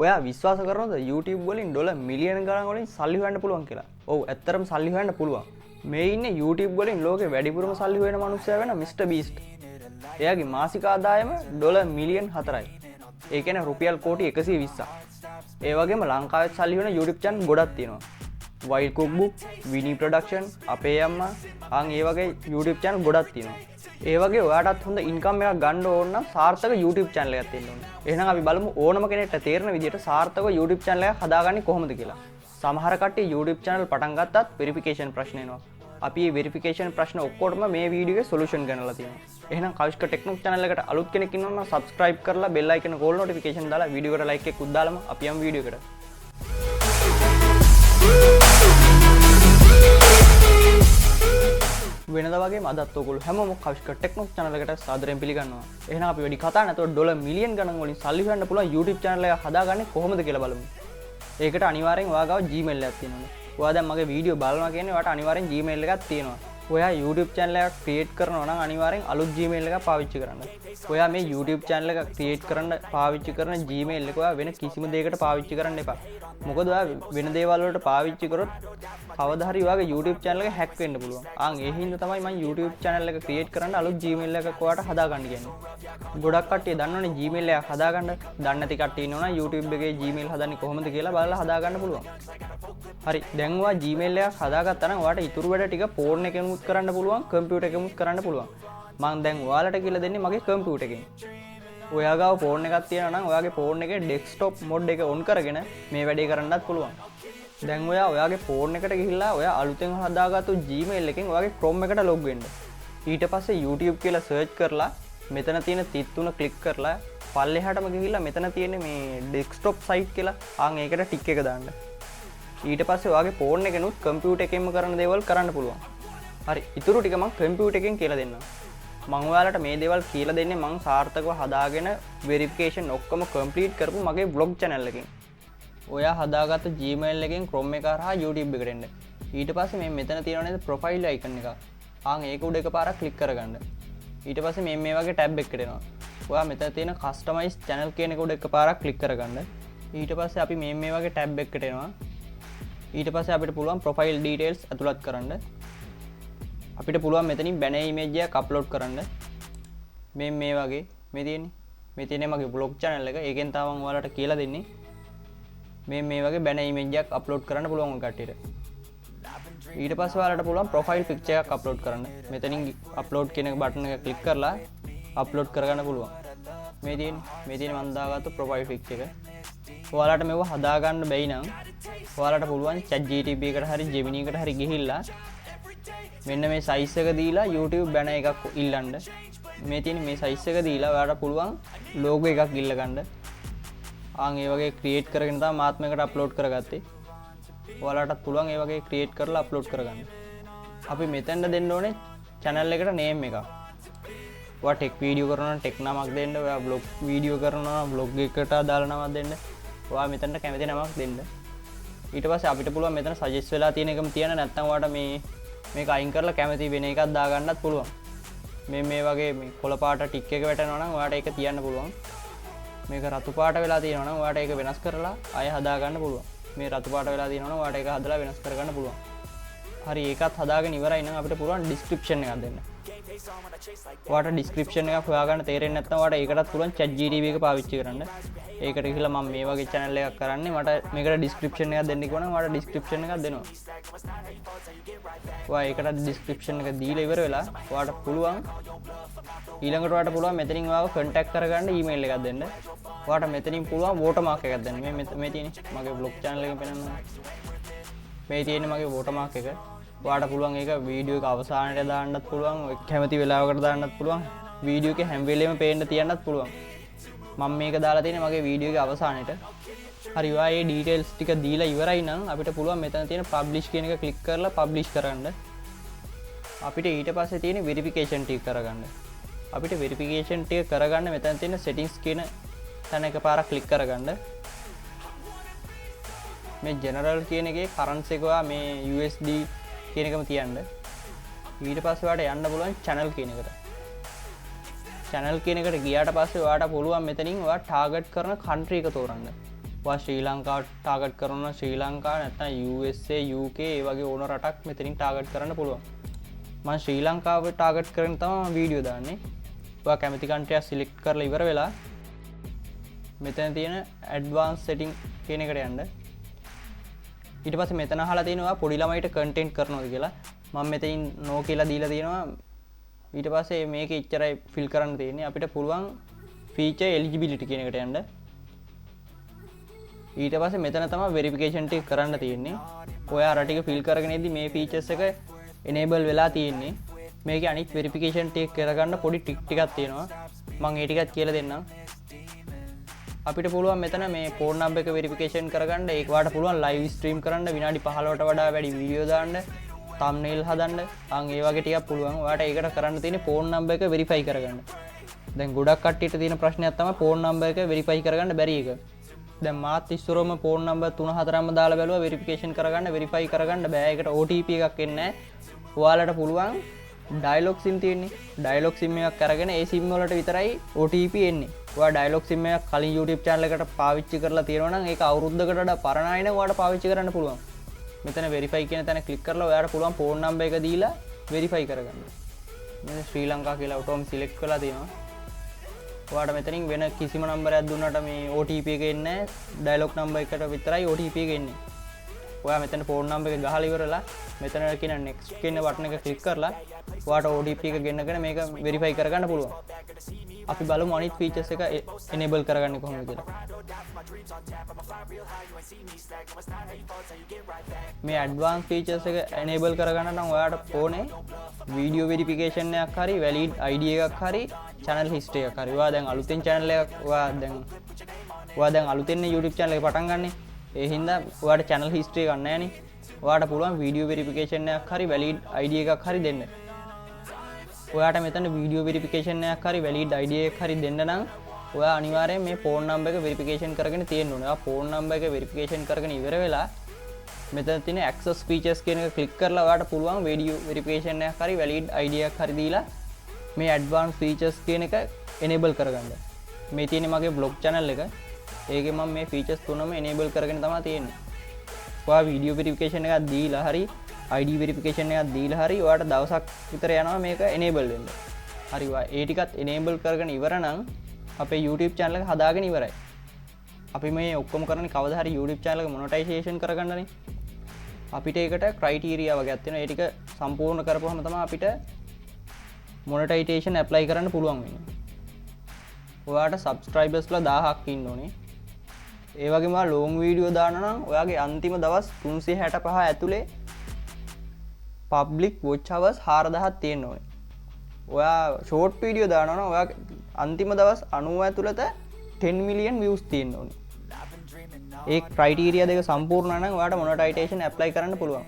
ඔයා විශ්වාස කරනවද YouTube වලින් ඩොලර් මිලියන ගණන් වලින් සල්ලි හොයන්න පුළුවන් කියලා? ඔව් ඇත්තටම සල්ලි හොයන්න පුළුවන්. මේ ඉන්නේ YouTube වලින් ලෝකේ වැඩිපුරම සල්ලි හොයන මිනිස්සයා වෙන මිස්ටර් බීස්ට්. එයාගේ මාසික ආදායම ඩොලර් මිලියන් 4යි. ඒ කියන්නේ රුපියල් කෝටි 120ක්. ඒ වගේම ලංකාවේ සල්ලි හොයන YouTube channel ගොඩක් තියෙනවා. Wild Cookbook, Winnie Production, අපේ අම්මා, ඒ වගේ YouTube channel ගොඩක් තියෙනවා. ඒ වගේ ඔයාටත් හොඳ ඉන්කම් එකක් ගන්න ඕන නම් සාර්ථක YouTube channel එකක් තියෙන්න ඕනේ. එහෙනම් අපි බලමු ඕනම කෙනෙක්ට තේරෙන විදිහට සාර්ථකව YouTube channel එකක් හදාගන්නේ කොහොමද කියලා. සමහර කට්ටිය YouTube channel පටන් ගත්තත් verification ප්‍රශ්න එනවා. අපි මේ verification ප්‍රශ්න ඔක්කොටම මේ වීඩියෝ එකේ solution ගන්නලා තියෙනවා. එහෙනම් කවිෂ්ක ටෙක්නොක් channel එකට අලුත් කෙනෙක් ඉන්නවා නම් subscribe කරලා bell icon call notification දාලා වීඩියෝ එකට like එකක් දාලම අපි යමු වීඩියෝ එකට. වෙනදා වගේම අදත් ඔයගොල්ලෝ හැමෝම කවිෂ්ක ටෙක්නොක් channel එකට සාදරයෙන් පිළිගන්නවා. එහෙනම් අපි වැඩි කතා නැතුව ඩොලර් මිලියන් ගණන් වලින් සල්ලි හොයන්න පුළුවන් YouTube channel එක හදාගන්නේ කොහොමද කියලා බලමු. ඒකට අනිවාර්යෙන් ඔයා ගාව Gmail එකක් තියෙනවා. ඔයා දැන් මගේ වීඩියෝ බලනවා කියන්නේ ඔයාට අනිවාර්යෙන් Gmail එකක් තියෙනවා. ඔයා YouTube channel එකක් create කරනවා නම් අනිවාර්යෙන් අලුත් Gmail එකක් පාවිච්චි කරන්න. ඔයා මේ YouTube channel එකක් create කරන්න පාවිච්චි කරන Gmail එක ඔයා වෙන කිසිම දෙයකට පාවිච්චි කරන්න එපා. මොකද ඔයා වෙන දේවල් වලට පාවිච්චි කරොත් කවදා හරි ඔයාගේ YouTube channel එක hack වෙන්න පුළුවන්. ඒ හින්දා තමයි මම YouTube channel එක create කරන්න අලුත් Gmail එකක් ඔයාට හදාගන්න කියන්නේ. ගොඩක් කට්ටිය දන්නවනේ Gmail එකක් හදාගන්න. දන්නේ නැති කට්ටිය ඉන්නවනම් YouTube එකේ Gmail හදන්නේ කොහොමද කියලා බලලා හදාගන්න පුළුවන්. හරි දැන් ඔයා Gmail එකක් හදාගත්තා නම් ඔයාට ඉතුරු වැඩ ටික ෆෝන් එකෙමුත් කරන්න පුළුවන් කම්පියුටර් එකෙමුත් කරන්න පුළුවන්. මම දැන් ඔයාලට කියලා දෙන්නේ මගේ කම්පියුටර් එකෙන්. ඔයා ගාව ෆෝන් එකක් තියෙනවා නම් ඔයාගේ ෆෝන් එකේ ඩෙස්ක්ටොප් මොඩ් එක ඔන් කරගෙන මේ වැඩේ කරන්නත් පුළුවන්. දැන් ඔයාගේ ෆෝන් එකට ගිහිල්ලා ඔයා අලුතෙන් හදාගත්තු Gmail එකෙන් ඔයාගේ Chrome එකට log වෙන්න. ඊට පස්සේ YouTube කියලා search කරලා මෙතන තියෙන තිත් තුන click කරලා පල්ලෙහාටම ගිහිල්ලා මෙතන තියෙන මේ desktop site කියලා ඒකට ටික් එක දාන්න. ඊට පස්සේ ඔයාගේ ෆෝන් එකෙනුත් කම්පියුටර් එකෙන්ම කරන දේවල් කරන්න පුළුවන්. හරි ඉතුරු ටික මම කම්පියුටර් එකෙන් කියලා දෙන්නම්. මම ඔයාලට මේ දේවල් කියලා දෙන්නේ මම සාර්ථකව හදාගෙන වෙරිෆිකේෂන් ඔක්කොම කම්ප්ලීට් කරපු මගේ බ්ලොග් channel එකෙන්. ඔයා හදාගත්ත Gmail එකෙන් Chrome එක හරහා YouTube එකට එන්න. ඊට පස්සේ මේ මෙතන තියෙනවා නේද profile icon එක. ඒක උඩ එකපාරක් click කරගන්න. ඊට පස්සේ මේ වගේ tab එකකට එනවා. ඔයා මෙතන තියෙන customize channel කියන එක උඩ එකපාරක් click කරගන්න. ඊට පස්සේ අපි මේ වගේ tab එකකට එනවා. ඊට පස්සේ අපිට පුළුවන් profile details ඇතුළත් කරන්න. අපිට පුළුවන් මෙතනින් banner image එකක් upload කරන්න. මේ වගේ මේ තියෙන්නේ මගේ blog channel එක. ඒකෙන් තමයි මම ඔයාලට කියලා දෙන්නේ. මේ වගේ banner image එකක් upload කරන්න පුළුවන් කට්ටියට. ඊට පස්සේ ඔයාලට පුළුවන් profile picture එකක් upload කරන්න. මෙතනින් upload කියන බටන් එක click කරලා upload කරගන්න පුළුවන්. මේ තියෙන්නේ මම දාගත්තු profile picture එක. ඔයාලට මේව හදාගන්න බැයි නම් ඔයාලට පුළුවන් ChatGPT එකට හරි Gemini එකට හරි ගිහිල්ලා මෙන්න මේ size එක දීලා YouTube banner එකක් ඉල්ලන්න. මේ තියෙන මේ size එක දීලා ඔයාලට පුළුවන් logo එකක් ඉල්ල ගන්න. ඒ වගේ create කරගෙන තමයි මාත්මයකට upload කරගත්තේ. ඔයාලටත් පුළුවන් ඒ වගේ create කරලා upload කරගන්න. අපි මෙතෙන්ද දෙන්න ඕනේ channel එකට name එකක්. ඔයා tech video කරනවා නම් tech නමක් දෙන්න. ඔයා blog video කරනවා නම් blog එකට දාලා නමක් දෙන්න. ඔයා මෙතනට කැමති නමක් දෙන්න. ඊට පස්සේ අපිට පුළුවන් මෙතන suggest වෙලා තියෙන එකම තියන්න. නැත්නම් ඔයාට මේක අයින් කරලා කැමති වෙන එකක් දාගන්නත් පුළුවන්. මේ වගේ මේ කොළ පාට ටික් එක වැටෙනවා නම් ඔයාට ඒක තියන්න පුළුවන්. මේක රතු පාට වෙලා තියෙනවා නම් ඔයාට ඒක වෙනස් කරලා ආයෙ හදා ගන්න පුළුවන්. මේ රතු පාට වෙලා තියෙනවා නම් ඔයාට ඒක හදලා වෙනස් කරගන්න පුළුවන්. හරි ඒකත් හදාගෙන ඉවරයි නම් අපිට පුළුවන් description එකක් දෙන්න. ඔයාට description එකක් හොයාගන්න තේරෙන්නේ නැත්නම් ඔයාට ඒකටත් පුළුවන් ChatGPT එක පාවිච්චි කරන්න. ඒකට ගිහලා මම මේ වගේ channel එකක් කරන්නේ මට මේකට description එකක් දෙන්න කිව්වනම් ඔයාට description එකක් දෙනවා. ඔයා ඒකට description එක දීලා ඉවර වෙලා ඔයාට පුළුවන් ඊළඟට ඔයාට පුළුවන් මෙතනින් ඔයාව contact කරගන්න email එකක් දෙන්න. ඔයාට මෙතනින් පුළුවන් watermark එකක් දෙන්න. මේ තියෙන්නේ මගේ blog channel එකෙන් පෙන්නනවා. මේ තියෙන්නේ මගේ watermark එක. ඔයාට පුළුවන් ඒක වීඩියෝ එක අවසානයේ දාන්නත් පුළුවන්. ඔය කැමති වෙලාවකට දාන්නත් පුළුවන්. වීඩියෝ එකේ හැම වෙලෙම පේන්න තියන්නත් පුළුවන්. මම මේක දාලා තියෙන්නේ මගේ වීඩියෝ එකේ අවසානයේට. හරි ඔයා මේ details ටික දීලා ඉවරයි නම් අපිට පුළුවන් මෙතන තියෙන publish කියන එක click කරලා publish කරන්න. අපිට ඊට පස්සේ තියෙන verification ටික කරගන්න. අපිට verification ටික කරගන්න මෙතන තියෙන settings කියන තැන එකපාරක් click කරගන්න. මේ general කියන එකේ currency එක ඔයා මේ USD කියන එකම තියන්න. ඊට පස්සේ ඔයාට යන්න පුළුවන් channel කියන එකට. channel කියන එකට ගියාට පස්සේ ඔයාට පුළුවන් මෙතනින් ඔයා target කරන country එක තෝරන්න. ඔයා ශ්‍රී ලංකාව ටාගට් කරනවා ශ්‍රී ලංකාව නැත්නම් USA UK ඒ වගේ ඕන රටක් මෙතනින් ටාගට් කරන්න පුළුවන්. මම ශ්‍රී ලංකාව ටාගට් කරගෙන තමයි වීඩියෝ දාන්නේ. ඔයා කැමති කන්ට්‍රි එක සිලෙක්ට් කරලා ඉවර වෙලා මෙතන තියෙන ඇඩ්වාන්ස් සෙටින් කියන එකට යන්න. ඊට පස්සේ මෙතන අහලා තියෙනවා පොඩි ළමයිට කන්ටෙන්ට් කරනවාද කියලා. මම මෙතනින් නෝ කියලා දීලා තියෙනවා. ඊට පස්සේ මේකේ ඉච්චරයි ෆිල් කරන්න තියෙන්නේ. අපිට පුළුවන් ෆීචර් එලිජිබිලිටි කියන එකට යන්න. ඊට පස්සේ මෙතන තමයි වෙරිෆිකේෂන් ටික කරන්න තියෙන්නේ. ඔය අර ටික ෆිල් කරගෙන ඉද්දි මේ ෆීචර්ස් එක එනේබල් වෙලා තියෙන්නේ. මේකේ අනිත් වෙරිෆිකේෂන් ටික කරගන්න පොඩි ටික් ටිකක් තියෙනවා. මම ඒ ටිකත් කියලා දෙන්නම්. අපිට පුළුවන් මෙතන මේ ෆෝන් නම්බර් එක වෙරිෆිකේෂන් කරගන්න. ඒක වාට පුළුවන් ලයිව් ස්ට්‍රීම් කරන්න විනාඩි 15ට වඩා වැඩි වීඩියෝ දාන්න, තම්බ්නේල් හදන්න. ඒ වගේ ටිකක් පුළුවන්. ඔයාලට ඒකට කරන්න තියෙන්නේ ෆෝන් නම්බර් එක වෙරිෆයි කරගන්න. දැන් ගොඩක් කට්ටියට තියෙන ප්‍රශ්නයක් තමයි ෆෝන් නම්බර් එක වෙරිෆයි කරගන්න බැරි එක. දැන් මාත් ඉස්සරම ෆෝන් නම්බර් 3-4ම දාලා බැලුවා වෙරිෆිකේෂන් කරගන්න වෙරිෆයි කරගන්න බෑ. ඒකට OTP එකක් එන්නේ නැහැ. ඔයාලට පුළුවන් ඩයලොග් සිම් තියෙන්නේ. ඩයලොග් සිම් එකක් අරගෙන ඒ සිම් වලට විතරයි OTP එන්නේ. ඔයා ඩයලොග් සිම් එකක් කලින් YouTube channel එකට පාවිච්චි කරලා තියෙනවා නම් ඒක අවුරුද්දකට වඩා පරණයි නම් ඔයාලට පාවිච්චි කරන්න පුළුවන්. මෙතන වෙරිෆයි කියන තැන ක්ලික් කරලා ඔයාලට පුළුවන් ෆෝන් නම්බර් එක දීලා වෙරිෆයි කරගන්න. මෙතන ශ්‍රී ලංකා කියලා ඔටෝම සිලෙක්ට් කරලා තියෙනවා. ඔයාලට මෙතනින් වෙන කිසිම නම්බරයක් දුන්නට මේ OTP එක එන්නේ නැහැ. ඩයලොග් නම්බර් එකට විතරයි OTP එක එන්නේ. ඔයා මෙතන ෆෝන් නම්බර් එක ගහලා ඉවරලා මෙතන කියන next කියන බටන් එක ක්ලික් කරලා ඔයාට OTP එක ගෙන්නගෙන මේක වෙරිෆයි කරගන්න පුළුවන්. අපි බලමු අනිත් ෆීචර්ස් එක enable කරගන්නේ කොහොමද කියලා. මේ advanced features එක enable කරගන්න නම් ඔයාට ෆෝනේ video verification එකක් හරි valid ID එකක් හරි channel history එකක් හරි. ඔයා දැන් අලුතෙන් channel එකක් ඔයා දැන් අලුතෙන් YouTube channel එක පටන් ගන්නනේ. ඒ හින්දා ඔයාට channel history එකක් නැහැ නේ. ඔයාට පුළුවන් video verification එකක් හරි valid ID එකක් හරි දෙන්න. ඔයාට මෙතන video verification එකක් හරි valid ID එකක් හරි දෙන්න නම් ඔයා අනිවාර්යෙන් මේ phone number එක verification කරගෙන තියෙන්න ඕනේ. ඔයා phone number එක verification කරගෙන ඉවර වෙලා මෙතන තියෙන access features කියන එක click කරලා ඔයාට පුළුවන් video verification එකක් හරි valid ID එකක් හරි දීලා මේ advanced features කියන එක enable කරගන්න. මේ තියෙන්නේ මගේ vlog channel එක. ඒකේ මම මේ features තුනම enable කරගෙන තමයි තියෙන්නේ. ඔයා video verification එකක් දීලා හරි ID verification එකක් දීලා හරි ඔයාට දවසක් විතර යනවා මේක enable වෙන්න. හරි ඔයා ඒ ටිකත් enable කරගෙන ඉවර නම් අපේ YouTube channel එක හදාගෙන ඉවරයි. අපි මේ ඔක්කොම කරන්නේ කවදා හරි YouTube channel එක monetization කරගන්නනේ. අපිට ඒකට criteria වගේක් තියෙනවා. ඒ ටික සම්පූර්ණ කරපුවම තමයි අපිට monetization apply කරන්න පුළුවන් වෙන්නේ. ඔයාට subscribers ලා 1000ක් ඉන්න ඕනේ. ඒ වගේම long video දාන්න නම් ඔයාගේ අන්තිම දවස් 365 ඇතුලේ public watch hours 4000ක් තියෙන්න ඕනේ. ඔයා short video දානවා නම් ඔයාගේ අන්තිම දවස් 90 ඇතුළත 10 million views තියෙන්න ඕනේ. ඒ criteria දෙක සම්පූර්ණ නම් ඔයාට monetization apply කරන්න පුළුවන්.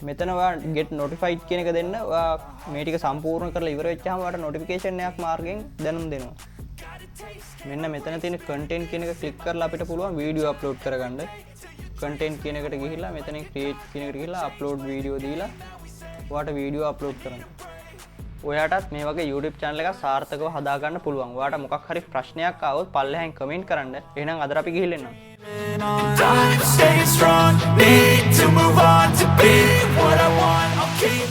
මෙතන ඔයා get notified කියන එක දෙන්න. ඔයා මේ ටික සම්පූර්ණ කරලා ඉවර වෙච්චාම ඔයාට notification එකක් මාර්ගෙන් දැනුම් දෙනවා. මෙන්න මෙතන තියෙන content කියන එක click කරලා අපිට පුළුවන් video upload කරගන්න. content කියන එකට ගිහිල්ලා මෙතනින් create කියන එකට ගිහිල්ලා upload video දීලා ඔයාට video upload කරන්න. ඔයාටත් මේ වගේ YouTube channel එකක් සාර්ථකව හදාගන්න පුළුවන්. ඔයාට මොකක් හරි ප්‍රශ්නයක් ආවොත් පල්ලෙහාන් comment කරන්න. එහෙනම් අද අපි ගිහින් එන්නම්. Staying strong, need to move on to be what I want. I'll keep